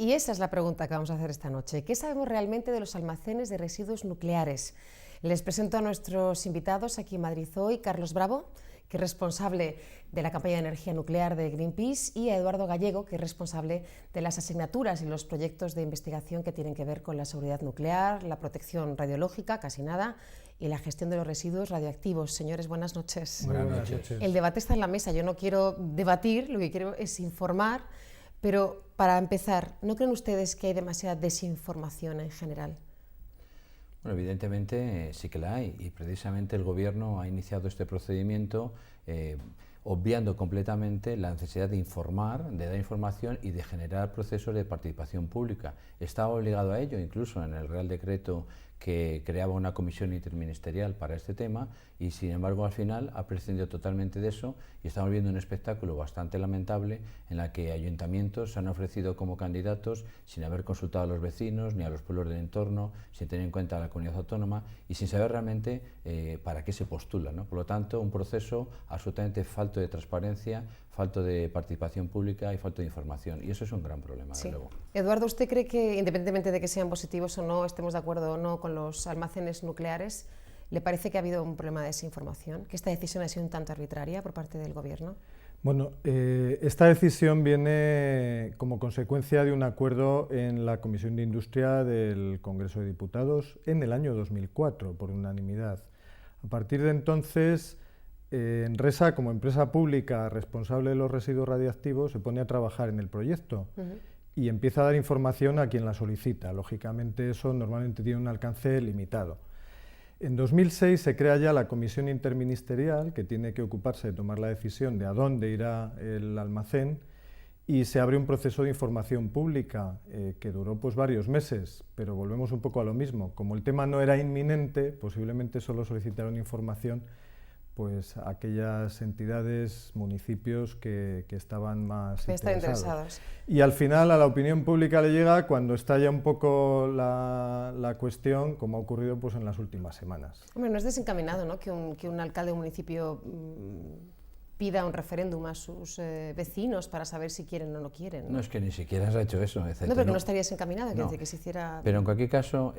Y esa es la pregunta que vamos a hacer esta noche. ¿Qué sabemos realmente de los almacenes de residuos nucleares? Les presento a nuestros invitados aquí en Madrid hoy, Carlos Bravo, que es responsable de la campaña de energía nuclear de Greenpeace, y a Eduardo Gallego, que es responsable de las asignaturas y los proyectos de investigación que tienen que ver con la seguridad nuclear, la protección radiológica, casi nada, y la gestión de los residuos radioactivos. Señores, buenas noches. Buenas noches. El debate está en la mesa. Yo no quiero debatir, lo que quiero es informar, pero para empezar, ¿no creen ustedes que hay demasiada desinformación en general? Bueno, evidentemente sí que la hay, y precisamente el Gobierno ha iniciado este procedimiento obviando completamente la necesidad de informar, de dar información y de generar procesos de participación pública. Estaba obligado a ello, incluso en el Real Decreto que creaba una comisión interministerial para este tema, y sin embargo al final ha prescindido totalmente de eso, y estamos viendo un espectáculo bastante lamentable en la que ayuntamientos se han ofrecido como candidatos sin haber consultado a los vecinos ni a los pueblos del entorno, sin tener en cuenta la comunidad autónoma y sin saber realmente para qué se postula, ¿no? Por lo tanto, un proceso absolutamente falto de transparencia, falto de participación pública y falto de información, y eso es un gran problema, sí. desde luego. Eduardo, ¿usted cree que, independientemente de que sean positivos o no, estemos de acuerdo o no con los almacenes nucleares, le parece que ha habido un problema de desinformación, que esta decisión ha sido un tanto arbitraria por parte del Gobierno? Bueno, esta decisión viene como consecuencia de un acuerdo en la Comisión de Industria del Congreso de Diputados en el año 2004, por unanimidad. A partir de entonces, Enresa, como empresa pública responsable de los residuos radiactivos, se pone a trabajar en el proyecto y empieza a dar información a quien la solicita. Lógicamente, eso normalmente tiene un alcance limitado. En 2006 se crea ya la comisión interministerial que tiene que ocuparse de tomar la decisión de a dónde irá el almacén, y se abre un proceso de información pública que duró pues varios meses, pero volvemos un poco a lo mismo. Como el tema no era inminente, posiblemente solo solicitaron información pues aquellas entidades, municipios que estaban más interesados. Y al final a la opinión pública le llega cuando estalla un poco la cuestión, como ha ocurrido pues en las últimas semanas. Hombre, no es desencaminado, ¿no?, que un alcalde de un municipio pida un referéndum a sus vecinos para saber si quieren o no quieren. No, es que ni siquiera se ha hecho eso. No, pero que no estaría desencaminado, no. Que se hiciera... Pero en cualquier caso,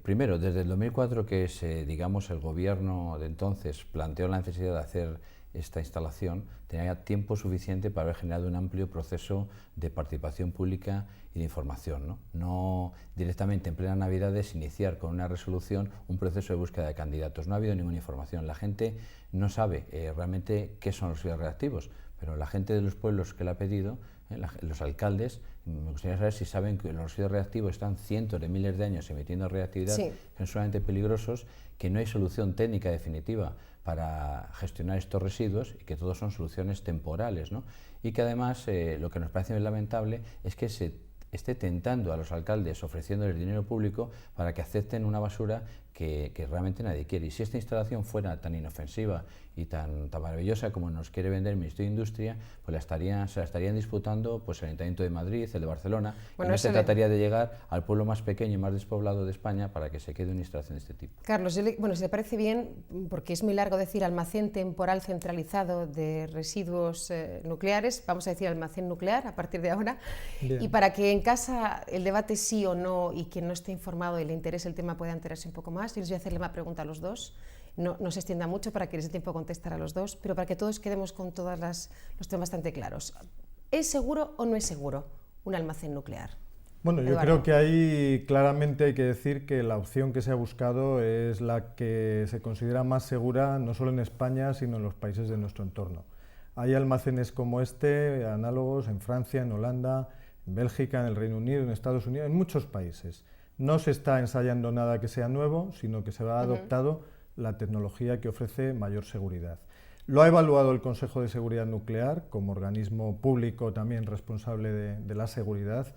primero, desde el 2004 que digamos, el Gobierno de entonces planteó la necesidad de hacer esta instalación, tenía tiempo suficiente para haber generado un amplio proceso de participación pública y de información, ¿no? No directamente en plena Navidades iniciar con una resolución un proceso de búsqueda de candidatos. No ha habido ninguna información. La gente no sabe realmente qué son los residuos reactivos, pero la gente de los pueblos que la ha pedido, los alcaldes, me gustaría saber si saben que los residuos reactivos están cientos de miles de años emitiendo reactividad, que son sumamente peligrosos, que no hay solución técnica definitiva para gestionar estos residuos y que todos son soluciones temporales, ¿no? Y que además lo que nos parece lamentable es que se esté tentando a los alcaldes ofreciéndoles dinero público para que acepten una basura que realmente nadie quiere. Y si esta instalación fuera tan inofensiva y tan maravillosa como nos quiere vender el Ministerio de Industria, pues se la estarían disputando pues el Ayuntamiento de Madrid, el de Barcelona, bueno, y no se trataría de llegar al pueblo más pequeño y más despoblado de España para que se quede una instalación de este tipo. Carlos, bueno, si le parece bien, porque es muy largo decir almacén temporal centralizado de residuos nucleares, vamos a decir almacén nuclear a partir de ahora. Bien. Y para que en casa el debate sí o no, y quien no esté informado y le interese el tema pueda enterarse un poco más, yo les voy a hacerle una pregunta a los dos. No se extienda mucho para que les dé tiempo a contestar a los dos, pero para que todos quedemos con todos los temas bastante claros. ¿Es seguro o no es seguro un almacén nuclear? Bueno, yo creo que ahí claramente hay que decir que la opción que se ha buscado es la que se considera más segura, no solo en España, sino en los países de nuestro entorno. Hay almacenes como este, análogos en Francia, en Holanda, en Bélgica, en el Reino Unido, en Estados Unidos, en muchos países. No se está ensayando nada que sea nuevo, sino que se va adoptando la tecnología que ofrece mayor seguridad. Lo ha evaluado el Consejo de Seguridad Nuclear como organismo público también responsable de la seguridad,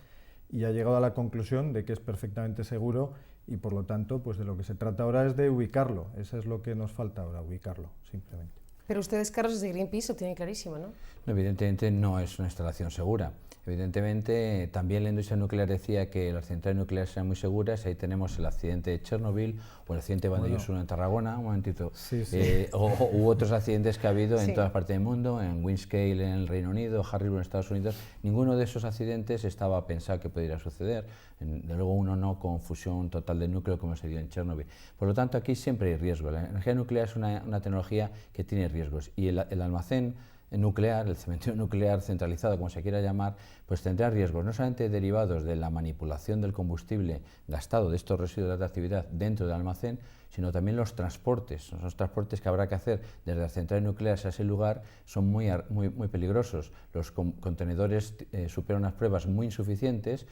y ha llegado a la conclusión de que es perfectamente seguro, y por lo tanto pues de lo que se trata ahora es de ubicarlo. Eso es lo que nos falta ahora, ubicarlo simplemente. Pero ustedes, Carlos, desde Greenpeace lo tienen clarísimo, ¿no? No, evidentemente no es una instalación segura. Evidentemente, también la industria nuclear decía que las centrales nucleares eran muy seguras. Ahí tenemos el accidente de Chernobyl o el accidente de Vandellós 1 en Tarragona, un momentito, sí. U otros accidentes que ha habido en todas partes del mundo, en Windscale en el Reino Unido, Harrisburg en Estados Unidos. Ninguno de esos accidentes estaba pensado que pudiera suceder. De luego uno no con fusión total del núcleo como se dio en Chernobyl. Por lo tanto, aquí siempre hay riesgo. La energía nuclear es una tecnología que tiene riesgos y el almacén nuclear, el cementerio nuclear centralizado, como se quiera llamar, pues tendrá riesgos no solamente derivados de la manipulación del combustible gastado de estos residuos de radioactividad dentro del almacén, sino también los transportes. Los transportes que habrá que hacer desde las centrales nucleares a ese lugar son muy peligrosos. Los contenedores superan unas pruebas muy insuficientes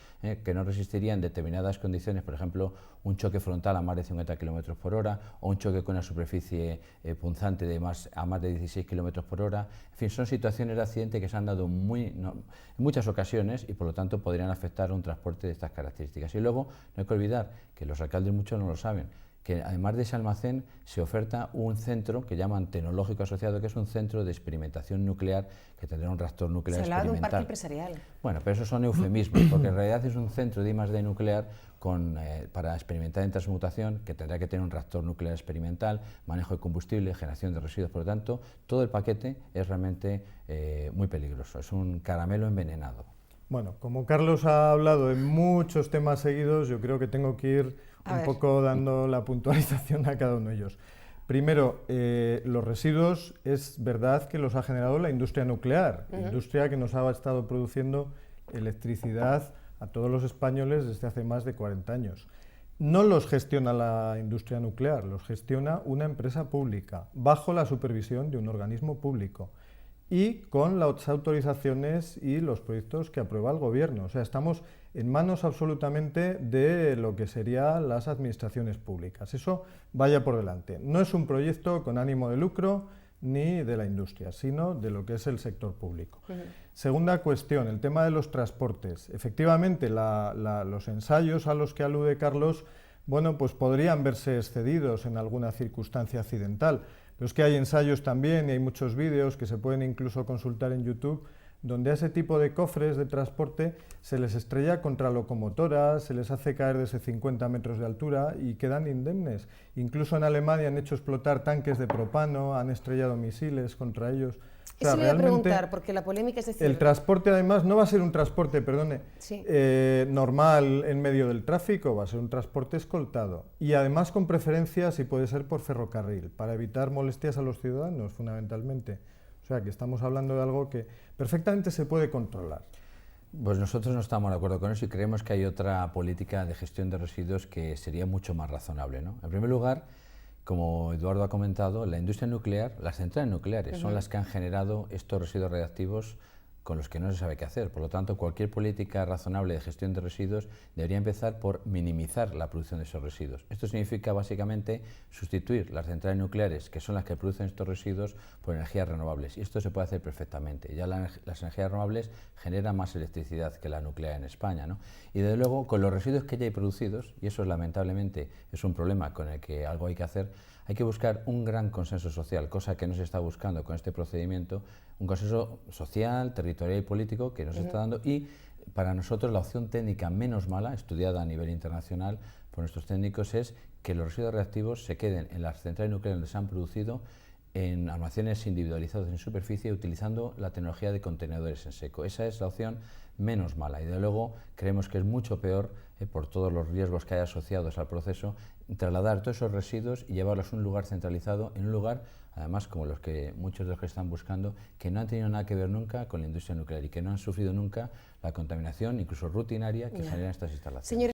que no resistirían determinadas condiciones, por ejemplo, un choque frontal a más de 50 km por hora o un choque con una superficie punzante a más de 16 km por hora. En fin, son situaciones de accidente que se han dado en muchas ocasiones y por lo tanto podrían afectar a un transporte de estas características. Y luego no hay que olvidar que los alcaldes muchos no lo saben, que además de ese almacén se oferta un centro que llaman tecnológico asociado, que es un centro de experimentación nuclear que tendrá un reactor nuclear experimental. Se habla de un parque empresarial. Bueno, pero esos son eufemismos, porque en realidad es un centro de I+D nuclear para experimentar en transmutación, que tendrá que tener un reactor nuclear experimental, manejo de combustible, generación de residuos. Por lo tanto, todo el paquete es realmente muy peligroso, es un caramelo envenenado. Bueno, como Carlos ha hablado de muchos temas seguidos, yo creo que tengo que ir un poco dando la puntualización a cada uno de ellos. Primero, los residuos es verdad que los ha generado la industria nuclear, industria que nos ha estado produciendo electricidad a todos los españoles desde hace más de 40 años. No los gestiona la industria nuclear, los gestiona una empresa pública, bajo la supervisión de un organismo público y con las autorizaciones y los proyectos que aprueba el gobierno. O sea, estamos en manos absolutamente de lo que serían las administraciones públicas. Eso vaya por delante. No es un proyecto con ánimo de lucro ni de la industria, sino de lo que es el sector público. Segunda cuestión, el tema de los transportes. Efectivamente, los ensayos a los que alude Carlos, bueno, pues podrían verse excedidos en alguna circunstancia accidental. Pero es que hay ensayos también y hay muchos vídeos que se pueden incluso consultar en YouTube, donde a ese tipo de cofres de transporte se les estrella contra locomotoras, se les hace caer desde 50 metros de altura y quedan indemnes. Incluso en Alemania han hecho explotar tanques de propano, han estrellado misiles contra ellos. O sea, eso le voy a preguntar, porque la polémica es decir... El transporte además no va a ser un transporte, normal en medio del tráfico, va a ser un transporte escoltado. Y además con preferencia, si puede ser, por ferrocarril, para evitar molestias a los ciudadanos, fundamentalmente. O sea, que estamos hablando de algo que perfectamente se puede controlar. Pues nosotros no estamos de acuerdo con eso y creemos que hay otra política de gestión de residuos que sería mucho más razonable, ¿no? En primer lugar, como Eduardo ha comentado, la industria nuclear, las centrales nucleares son las que han generado estos residuos radiactivos con los que no se sabe qué hacer. Por lo tanto, cualquier política razonable de gestión de residuos debería empezar por minimizar la producción de esos residuos. Esto significa básicamente sustituir las centrales nucleares, que son las que producen estos residuos, por energías renovables. Y esto se puede hacer perfectamente. Ya las energías renovables generan más electricidad que la nuclear en España, ¿no? Y desde luego, con los residuos que ya hay producidos, y eso lamentablemente es un problema con el que algo hay que hacer, hay que buscar un gran consenso social, cosa que no se está buscando con este procedimiento, un consenso social, territorial y político que nos está dando, y para nosotros la opción técnica menos mala, estudiada a nivel internacional por nuestros técnicos, es que los residuos reactivos se queden en las centrales nucleares donde se han producido, en almacenes individualizados en superficie, utilizando la tecnología de contenedores en seco. Esa es la opción menos mala y de luego creemos que es mucho peor, por todos los riesgos que hay asociados al proceso, trasladar todos esos residuos y llevarlos a un lugar centralizado, en un lugar, además, como muchos de los que están buscando, que no han tenido nada que ver nunca con la industria nuclear y que no han sufrido nunca la contaminación, incluso rutinaria, que generan estas instalaciones.